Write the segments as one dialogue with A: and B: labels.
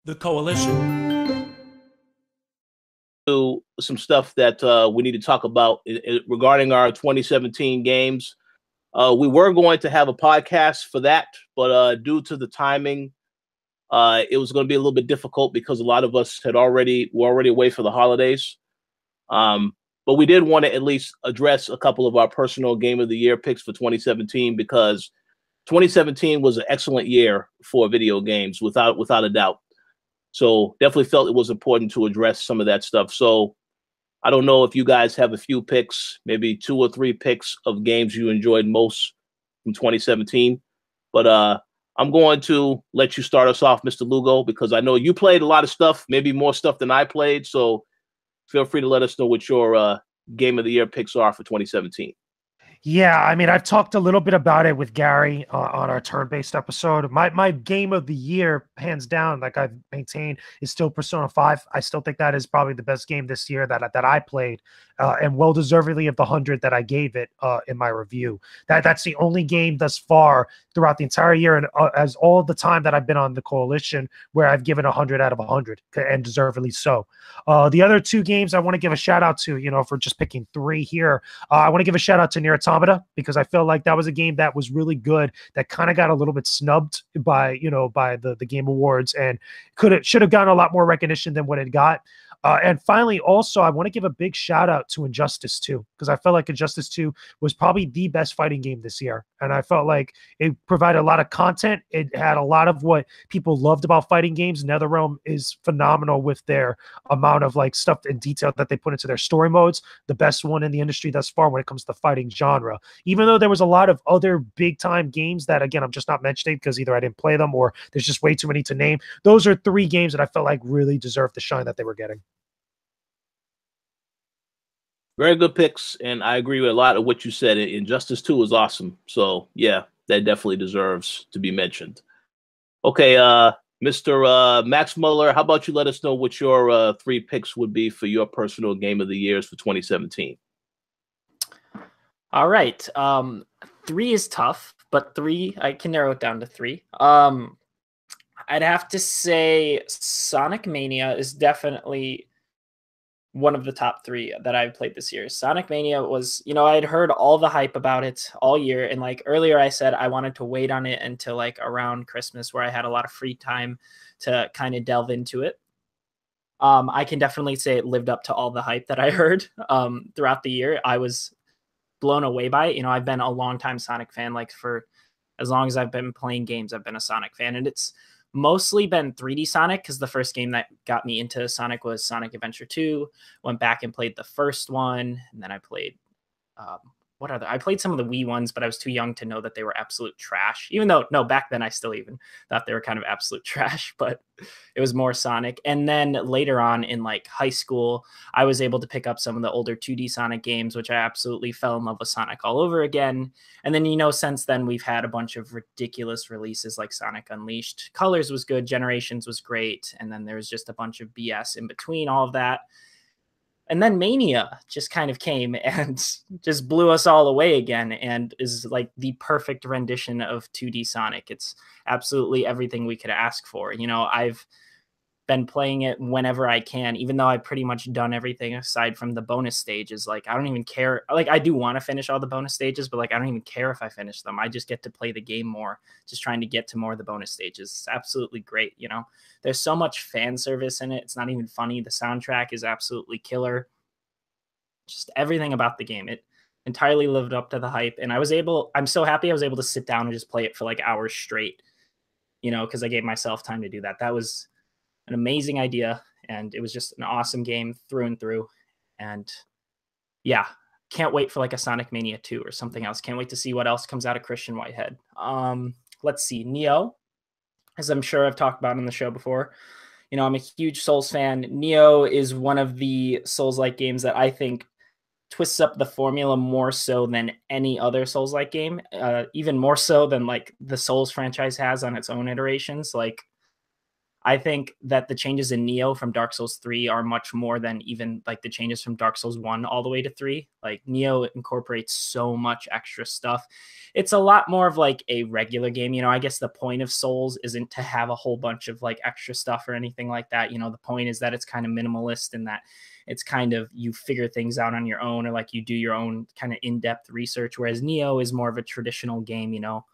A: The Koalition.
B: To some stuff that we need to talk about regarding our 2017 games. We were going to have a podcast for that, but due to the timing, it was going to be a little bit difficult because a lot of us were already away for the holidays. But we did want to at least address a couple of our personal Game of the Year picks for 2017 because 2017 was an excellent year for video games, without a doubt. So definitely felt it was important to address some of that stuff. So I don't know if you guys have a few picks, maybe 2 or 3 picks of games you enjoyed most from 2017. But I'm going to let you start us off, Mr. Lugo, because I know you played a lot of stuff, maybe more stuff than I played. So feel free to let us know what your Game of the Year picks are for 2017.
C: Yeah, I mean, I've talked a little bit about it with Gary on our turn-based episode. My game of the year, hands down, like I've maintained, is still Persona 5. I still think that is probably the best game this year that I played, and well-deservedly of the 100 that I gave it in my review. That's the only game thus far throughout the entire year, and as all the time that I've been on the Koalition, where I've given 100 out of 100, and deservedly so. The other 2 games I want to give a shout-out to, for just picking 3 here. I want to give a shout-out to Nier Automata, because I feel like that was a game that was really good, that kind of got a little bit snubbed by the Game Awards, and should have gotten a lot more recognition than what it got. And finally, also, I want to give a big shout out to Injustice 2, because I felt like Injustice 2 was probably the best fighting game this year. And I felt like it provided a lot of content. It had a lot of what people loved about fighting games. NetherRealm is phenomenal with their amount of stuff and detail that they put into their story modes. The best one in the industry thus far when it comes to the fighting genre. Even though there was a lot of other big time games that, again, I'm just not mentioning because either I didn't play them or there's just way too many to name. Those are 3 games that I felt like really deserved the shine that they were getting.
B: Very good picks, and I agree with a lot of what you said. Injustice 2 is awesome. So, yeah, that definitely deserves to be mentioned. Okay, Mr. Max Muller, how about you let us know what your 3 picks would be for your personal Game of the Years for 2017?
D: All right. 3 is tough, but 3, I can narrow it down to 3. I'd have to say Sonic Mania is definitely one of the top 3 that I've played this year. Sonic Mania was, I'd heard all the hype about it all year. And earlier I said I wanted to wait on it until around Christmas, where I had a lot of free time to kind of delve into it. I can definitely say it lived up to all the hype that I heard throughout the year. I was blown away by it. I've been a longtime Sonic fan, for as long as I've been playing games, I've been a Sonic fan. And it's mostly been 3D Sonic, because the first game that got me into Sonic was Sonic Adventure 2. Went back and played the first one, and then I played I played some of the Wii ones, but I was too young to know that they were absolute trash. Even though, no, back then I still even thought they were kind of absolute trash, but it was more Sonic. And then later on in high school, I was able to pick up some of the older 2D Sonic games, which I absolutely fell in love with Sonic all over again. And then, since then we've had a bunch of ridiculous releases like Sonic Unleashed. Colors was good, Generations was great, and then there was just a bunch of BS in between all of that. And then Mania just kind of came and just blew us all away again, and is the perfect rendition of 2D Sonic. It's absolutely everything we could ask for. I've been playing it whenever I can, even though I've pretty much done everything aside from the bonus stages. I don't even care. I do want to finish all the bonus stages, but I don't even care if I finish them. I just get to play the game more, just trying to get to more of the bonus stages. It's absolutely great. There's so much fan service in it. It's not even funny. The soundtrack is absolutely killer. Just everything about the game. It entirely lived up to the hype. And I'm so happy I was able to sit down and just play it for hours straight, because I gave myself time to do that. That was an amazing idea, and it was just an awesome game through and through. And yeah, can't wait for a Sonic Mania 2 or something else. Can't wait to see what else comes out of Christian Whitehead. Let's see, Neo, as I'm sure I've talked about on the show before. I'm a huge Souls fan. Neo is one of the Souls-like games that I think twists up the formula more so than any other Souls-like game, even more so than the Souls franchise has on its own iterations. I think that the changes in Neo from Dark Souls 3 are much more than even like the changes from Dark Souls 1 all the way to 3. Like Neo incorporates so much extra stuff. It's a lot more of like a regular game. You know, I guess the point of Souls isn't to have a whole bunch of like extra stuff or anything like that. You know, the point is that it's kind of minimalist and that it's kind of you figure things out on your own, or like you do your own kind of in-depth research. Whereas Neo is more of a traditional game, you know.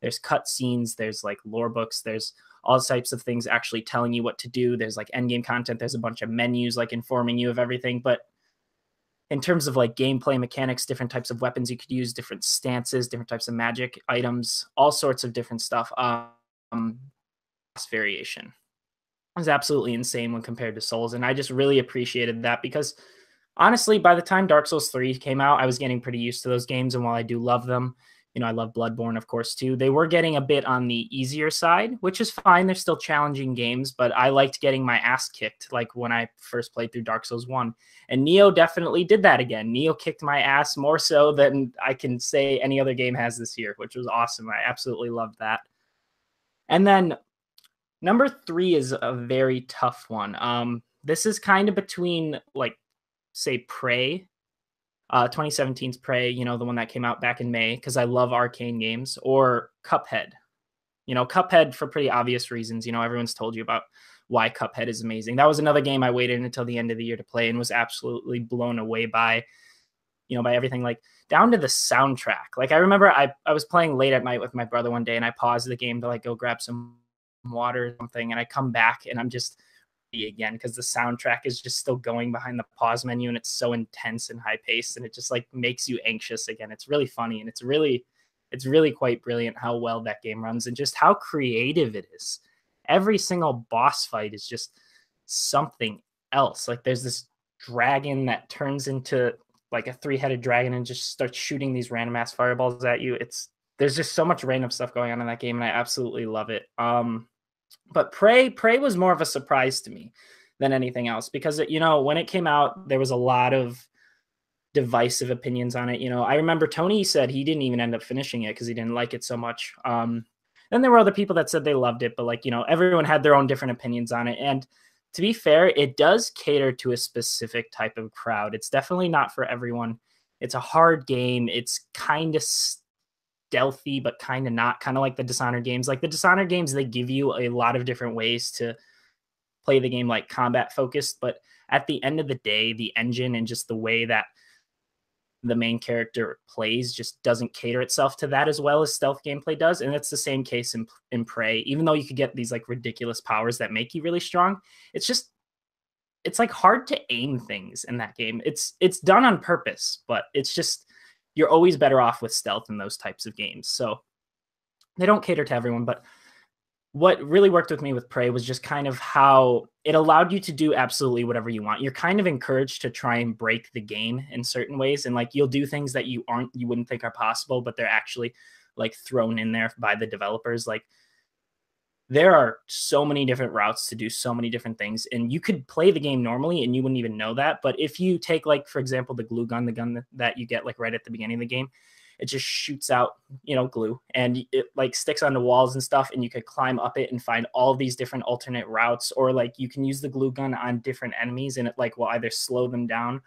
D: There's cutscenes, there's like lore books, there's all types of things actually telling you what to do. There's like end game content. There's a bunch of menus like informing you of everything. But in terms of like gameplay mechanics, different types of weapons you could use, different stances, different types of magic items, all sorts of different stuff. Variation is absolutely insane when compared to Souls. And I just really appreciated that because honestly, by the time Dark Souls 3 came out, I was getting pretty used to those games. And while I do love them, you know, I love Bloodborne, of course, too. They were getting a bit on the easier side, which is fine. They're still challenging games, but I liked getting my ass kicked like when I first played through Dark Souls 1. And Neo definitely did that again. Neo kicked my ass more so than I can say any other game has this year, which was awesome. I absolutely loved that. And then number 3 is a very tough one. This is kind of between, like, say, Prey. 2017's Prey, you know, the one that came out back in May, because I love arcane games, or Cuphead. You know, Cuphead for pretty obvious reasons. You know, everyone's told you about why Cuphead is amazing. That was another game I waited until the end of the year to play and was absolutely blown away by, you know, by everything, like down to the soundtrack. Like I remember I was playing late at night with my brother one day and I paused the game to like go grab some water or something. And I come back and I'm just again because the soundtrack is just still going behind the pause menu and it's so intense and high paced and it just like makes you anxious again. It's really funny and it's really quite brilliant how well that game runs and just how creative it is. Every single boss fight is just something else. Like there's this dragon that turns into like a 3-headed dragon and just starts shooting these random ass fireballs at you. There's just so much random stuff going on in that game and I absolutely love it. But Prey was more of a surprise to me than anything else because, you know, when it came out, there was a lot of divisive opinions on it. You know, I remember Tony said he didn't even end up finishing it because he didn't like it so much. Then there were other people that said they loved it, but like, you know, everyone had their own different opinions on it. And to be fair, it does cater to a specific type of crowd. It's definitely not for everyone. It's a hard game. It's kind of stealthy, but kind of not, kind of like the Dishonored games. Like the Dishonored games, they give you a lot of different ways to play the game, like combat focused. But at the end of the day, the engine and just the way that the main character plays just doesn't cater itself to that as well as stealth gameplay does. And it's the same case in Prey. Even though you could get these like ridiculous powers that make you really strong, it's like hard to aim things in that game. It's done on purpose, but it's just, you're always better off with stealth in those types of games. So they don't cater to everyone, but what really worked with me with Prey was just kind of how it allowed you to do absolutely whatever you want. You're kind of encouraged to try and break the game in certain ways. And like, you'll do things that you wouldn't think are possible, but they're actually like thrown in there by the developers. Like there are so many different routes to do so many different things. And you could play the game normally and you wouldn't even know that. But if you take like, for example, the glue gun, the gun that you get like right at the beginning of the game, it just shoots out, you know, glue and it like sticks onto walls and stuff. And you could climb up it and find all these different alternate routes, or like you can use the glue gun on different enemies and it like will either slow them down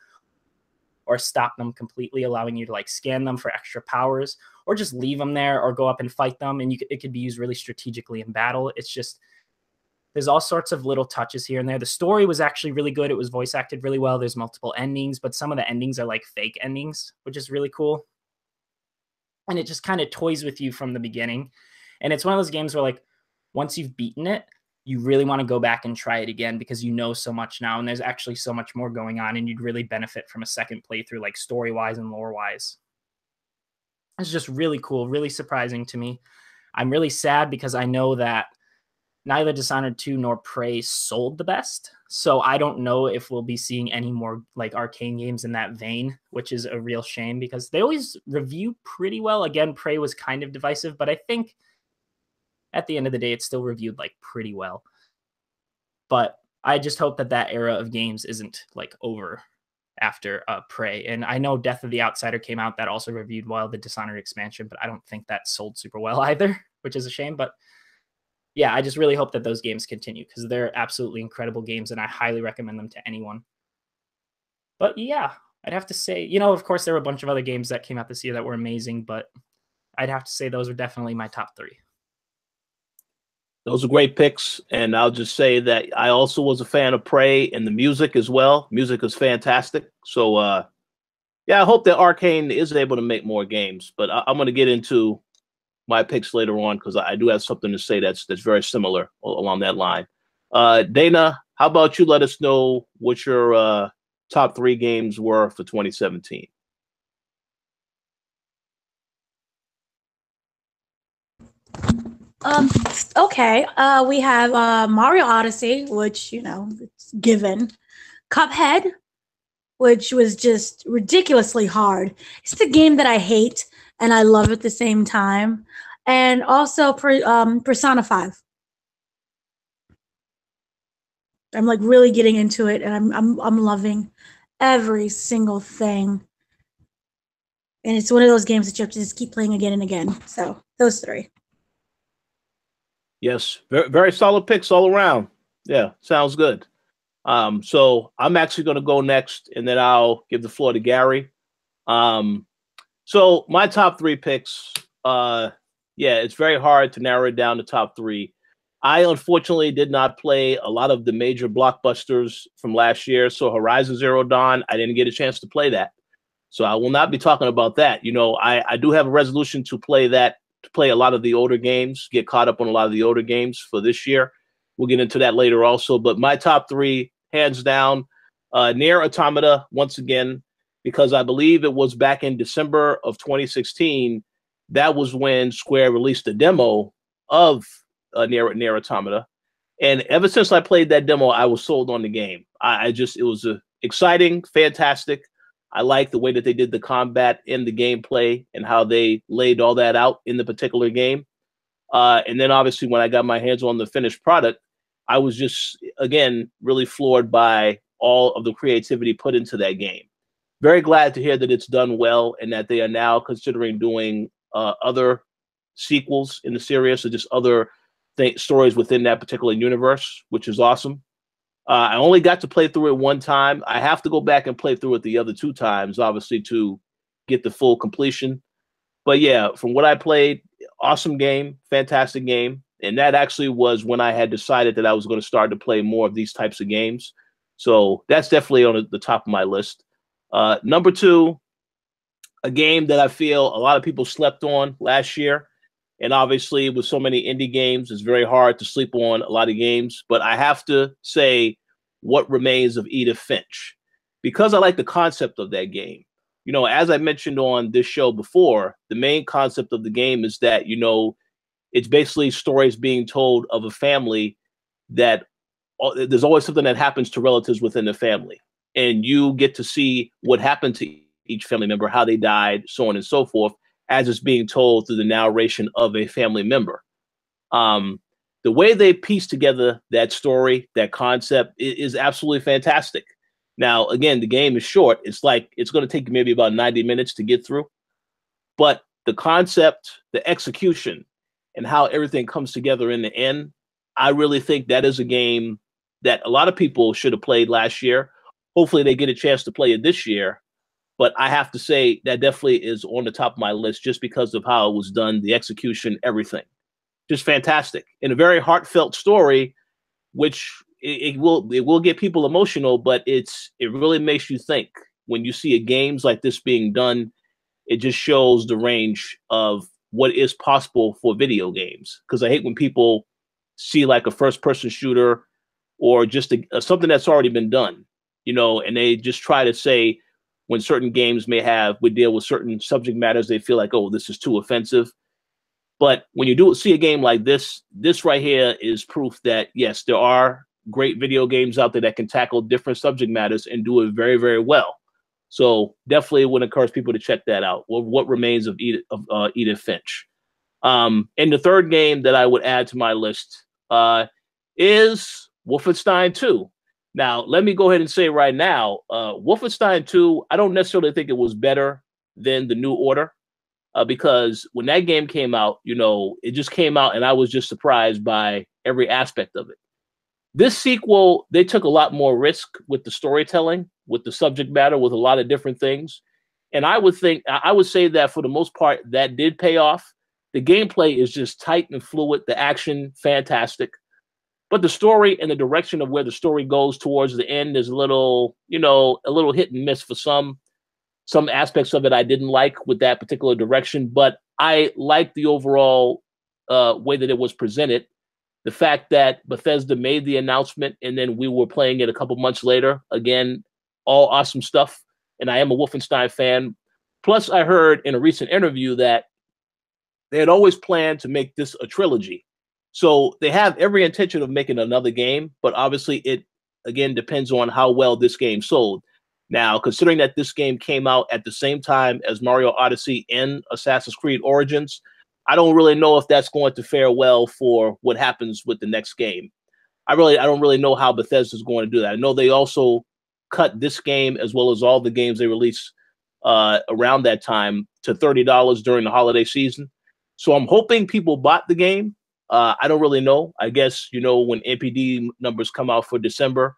D: or stop them completely, allowing you to like scan them for extra powers or just leave them there or go up and fight them. And it could be used really strategically in battle. It's just, there's all sorts of little touches here and there. The story was actually really good. It was voice acted really well. There's multiple endings, but some of the endings are like fake endings, which is really cool. And it just kind of toys with you from the beginning. And it's one of those games where like, once you've beaten it, you really want to go back and try it again because you know so much now. And there's actually so much more going on and you'd really benefit from a second playthrough, like story-wise and lore-wise. It's just really cool, really surprising to me. I'm really sad because I know that neither Dishonored 2 nor Prey sold the best. So I don't know if we'll be seeing any more like arcane games in that vein, which is a real shame because they always review pretty well. Again, Prey was kind of divisive, but I think at the end of the day, it's still reviewed like pretty well. But I just hope that that era of games isn't like over after Prey. And I know Death of the Outsider came out that also reviewed well, the Dishonored expansion, but I don't think that sold super well either, which is a shame. But yeah, I just really hope that those games continue because they're absolutely incredible games and I highly recommend them to anyone. But yeah, I'd have to say, you know, of course, there were a bunch of other games that came out this year that were amazing, but I'd have to say those are definitely my top 3.
B: Those are great picks. And I'll just say that I also was a fan of Prey and the music as well. Music is fantastic. So, yeah, I hope that Arcane is able to make more games. But I'm going to get into my picks later on because I do have something to say that's very similar along that line. Dana, how about you let us know what your top 3 games were for 2017?
E: Okay. We have Mario Odyssey, which, you know, it's given. Cuphead, which was just ridiculously hard. It's the game that I hate and I love at the same time. And also Persona 5. I'm like really getting into it and I'm loving every single thing. And it's one of those games that you have to just keep playing again and again. So those 3.
B: Yes, very, very solid picks all around. Yeah, sounds good. So I'm actually going to go next, and then I'll give the floor to Gary. So my top 3 picks, yeah, it's very hard to narrow it down to top 3. I unfortunately did not play a lot of the major blockbusters from last year. So Horizon Zero Dawn, I didn't get a chance to play that. So I will not be talking about that. You know, I do have a resolution to play that, to play a lot of the older games, get caught up on a lot of the older games for this year. We'll get into that later also. But my top 3, hands down, Nier Automata, once again, because I believe it was back in December of 2016. That was when Square released the demo of Nier Automata. And ever since I played that demo, I was sold on the game. It was exciting, fantastic. I like the way that they did the combat and the gameplay and how they laid all that out in the particular game. And then obviously when I got my hands on the finished product, I was just, again, really floored by all of the creativity put into that game. Very glad to hear that it's done well and that they are now considering doing other sequels in the series, or just other stories within that particular universe, which is awesome. I only got to play through it one time. I have to go back and play through it the other 2 times, obviously, to get the full completion. But yeah, from what I played, awesome game, fantastic game. And that actually was when I had decided that I was going to start to play more of these types of games. So that's definitely on the top of my list. Number 2, a game that I feel a lot of people slept on last year. And obviously, with so many indie games, it's very hard to sleep on a lot of games. But I have to say, What Remains of Edith Finch, because I like the concept of that game. You know, as I mentioned on this show before, the main concept of the game is that, you know, it's basically stories being told of a family that there's always something that happens to relatives within the family. And you get to see what happened to each family member, how they died, so on and so forth, as it's being told through the narration of a family member. The way they piece together that story, that concept, is absolutely fantastic. Now, again, the game is short. It's like it's going to take maybe about 90 minutes to get through. But the concept, the execution, and how everything comes together in the end, I really think that is a game that a lot of people should have played last year. Hopefully they get a chance to play it this year. But I have to say that definitely is on the top of my list just because of how it was done, the execution, everything. Just fantastic. And a very heartfelt story, which it will get people emotional, but it really makes you think. When you see games like this being done, it just shows the range of what is possible for video games. Because I hate when people see like a first-person shooter or just something that's already been done, you know, and they just try to say, when certain games would deal with certain subject matters, they feel like, oh, this is too offensive. But when you see a game like this right here is proof that, yes, there are great video games out there that can tackle different subject matters and do it very, very well. So definitely would encourage people to check that out. What Remains of Edith Finch. And the third game that I would add to my list is Wolfenstein 2. Now, let me go ahead and say right now, Wolfenstein 2, I don't necessarily think it was better than The New Order. because when that game came out, you know, it just came out and I was just surprised by every aspect of it. This sequel, they took a lot more risk with the storytelling, with the subject matter, with a lot of different things. And I would say that for the most part, that did pay off. The gameplay is just tight and fluid. The action, fantastic. But the story and the direction of where the story goes towards the end is a little, you know, a little hit and miss for some aspects of it I didn't like with that particular direction. But I like the overall way that it was presented. The fact that Bethesda made the announcement and then we were playing it a couple months later, again, all awesome stuff. And I am a Wolfenstein fan. Plus, I heard in a recent interview that they had always planned to make this a trilogy. So they have every intention of making another game, but obviously it, again, depends on how well this game sold. Now, considering that this game came out at the same time as Mario Odyssey and Assassin's Creed Origins, I don't really know if that's going to fare well for what happens with the next game. I don't really know how Bethesda's going to do that. I know they also cut this game as well as all the games they release around that time to $30 during the holiday season. So I'm hoping people bought the game. I don't really know. I guess, you know, when NPD numbers come out for December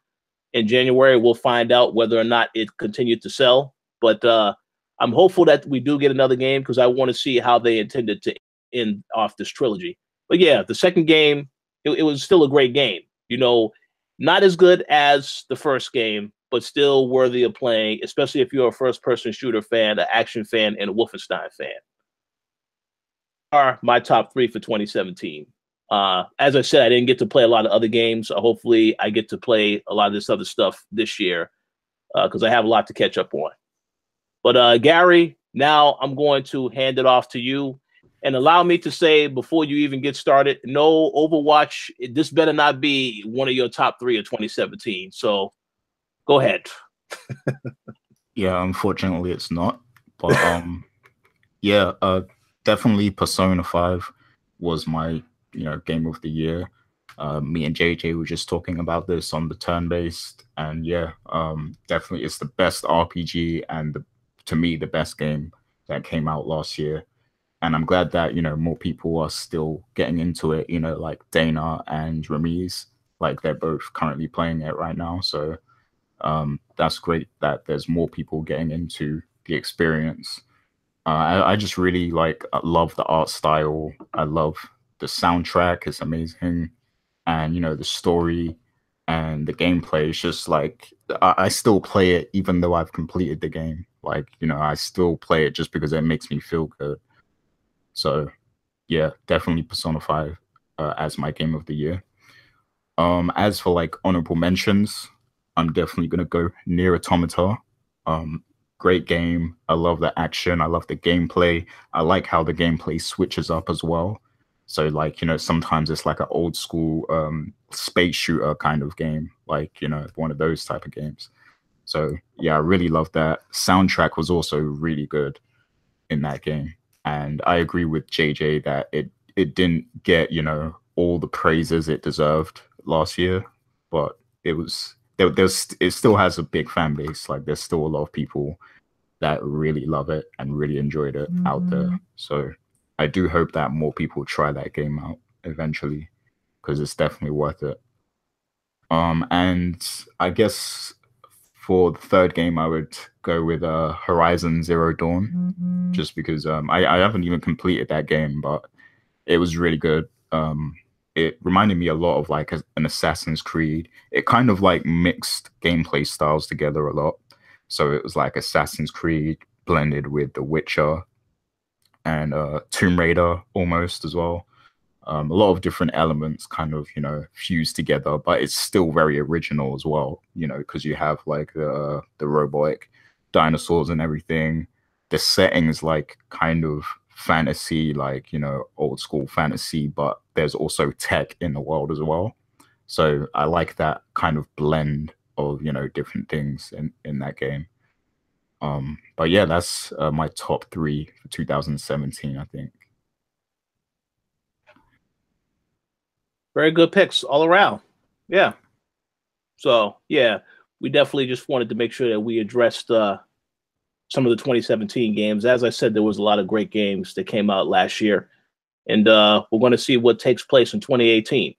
B: and January, we'll find out whether or not it continued to sell. But I'm hopeful that we do get another game because I want to see how they intended to end off this trilogy. But yeah, the second game, it was still a great game. You know, not as good as the first game, but still worthy of playing, especially if you're a first-person shooter fan, an action fan, and a Wolfenstein fan. Are my top 3 for 2017. As I said, I didn't get to play a lot of other games. Hopefully, I get to play a lot of this other stuff this year because I have a lot to catch up on. But Gary, now I'm going to hand it off to you. And allow me to say, before you even get started, no, Overwatch, this better not be one of your top 3 of 2017. So go ahead.
A: Yeah, unfortunately it's not. But yeah, definitely Persona 5 was my, you know, game of the year. Me and JJ were just talking about this on the turn-based, and yeah, definitely it's the best RPG and to me the best game that came out last year. And I'm glad that, you know, more people are still getting into it, you know, like Dana and Ramiz, like they're both currently playing it right now. So that's great that there's more people getting into the experience. I just really love the art style. I love the soundtrack. It's amazing. And, you know, the story and the gameplay is just like, I still play it even though I've completed the game. Like, you know, I still play it just because it makes me feel good. So, yeah, definitely Persona 5 as my game of the year. As for like honorable mentions, I'm definitely gonna go Nier Automata. Great game. I love the action. I love the gameplay. I like how the gameplay switches up as well. So like, you know, sometimes it's like an old school space shooter kind of game, like, you know, one of those type of games. So yeah, I really love that. Soundtrack was also really good in that game. And I agree with JJ that it didn't get, you know, all the praises it deserved last year, but it still has a big fan base. Like there's still a lot of people that really love it and really enjoyed it out there. So I do hope that more people try that game out eventually because it's definitely worth it. And I guess for the third game, I would go with Horizon Zero Dawn, just because I haven't even completed that game, but it was really good. It reminded me a lot of like an Assassin's Creed. It kind of like mixed gameplay styles together a lot. So it was like Assassin's Creed blended with The Witcher and Tomb Raider almost as well. A lot of different elements kind of, you know, fused together, but it's still very original as well, you know, because you have like the robotic dinosaurs and everything. The setting is like kind of fantasy, like, you know, old school fantasy, but there's also tech in the world as well. So I like that kind of blend of, you know, different things in that game. But yeah, that's my top 3 for 2017, I think.
B: Very good picks all around. Yeah. So, yeah, we definitely just wanted to make sure that we addressed some of the 2017 games. As I said, there was a lot of great games that came out last year, and we're going to see what takes place in 2018.